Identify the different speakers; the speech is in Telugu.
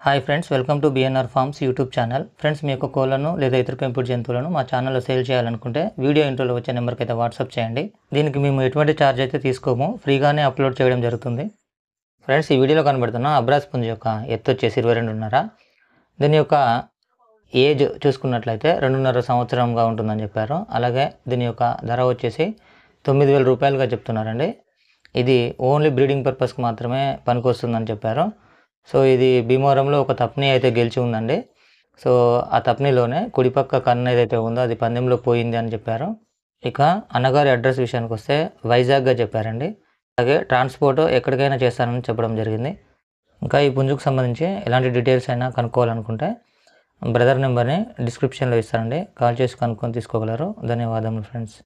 Speaker 1: Hi friends, welcome to BNR farms YouTube channel. Friends, మీ యొక్క కోళ్లను లేదా ఇతర పెంపుడు జంతువులను మా ఛానల్లో సేల్ చేయాలనుకుంటే వీడియో ఇంట్రోలో వచ్చే నెంబర్కి అయితే వాట్సాప్ చేయండి. దీనికి మేము ఎటువంటి ఛార్జ్ అయితే తీసుకోము, ఫ్రీగానే అప్లోడ్ చేయడం జరుగుతుంది. ఫ్రెండ్స్, ఈ వీడియోలో కనబడుతున్న అబ్రాస్ పుంజు యొక్క ఎత్తు వచ్చేసి 22.5. దీని యొక్క ఏజ్ చూసుకున్నట్లయితే 2.5 సంవత్సరంగా ఉంటుందని చెప్పారు. అలాగే దీని యొక్క ధర వచ్చేసి 9,000 రూపాయలుగా చెప్తున్నారండి. ఇది ఓన్లీ బ్రీడింగ్ పర్పస్కి మాత్రమే పనికొస్తుందని చెప్పారు. సో ఇది భీమవరంలో ఒక తప్ని అయితే గెలిచి ఉందండి. సో ఆ తప్నిలోనే కుడిపక్క కన్ను ఏదైతే ఉందో అది పందెంలో పోయింది అని చెప్పారు. ఇక అన్నగారి అడ్రస్ విషయానికి వస్తే వైజాగ్గా చెప్పారండి. అలాగే ట్రాన్స్పోర్ట్ ఎక్కడికైనా చేస్తానని చెప్పడం జరిగింది. ఇంకా ఈ పుంజుకు సంబంధించి ఎలాంటి డీటెయిల్స్ అయినా కనుక్కోవాలనుకుంటే బ్రదర్ నెంబర్ని డిస్క్రిప్షన్లో ఇస్తానండి. కాల్ చేసి కనుక్కొని తీసుకోగలరు. ధన్యవాదములు ఫ్రెండ్స్.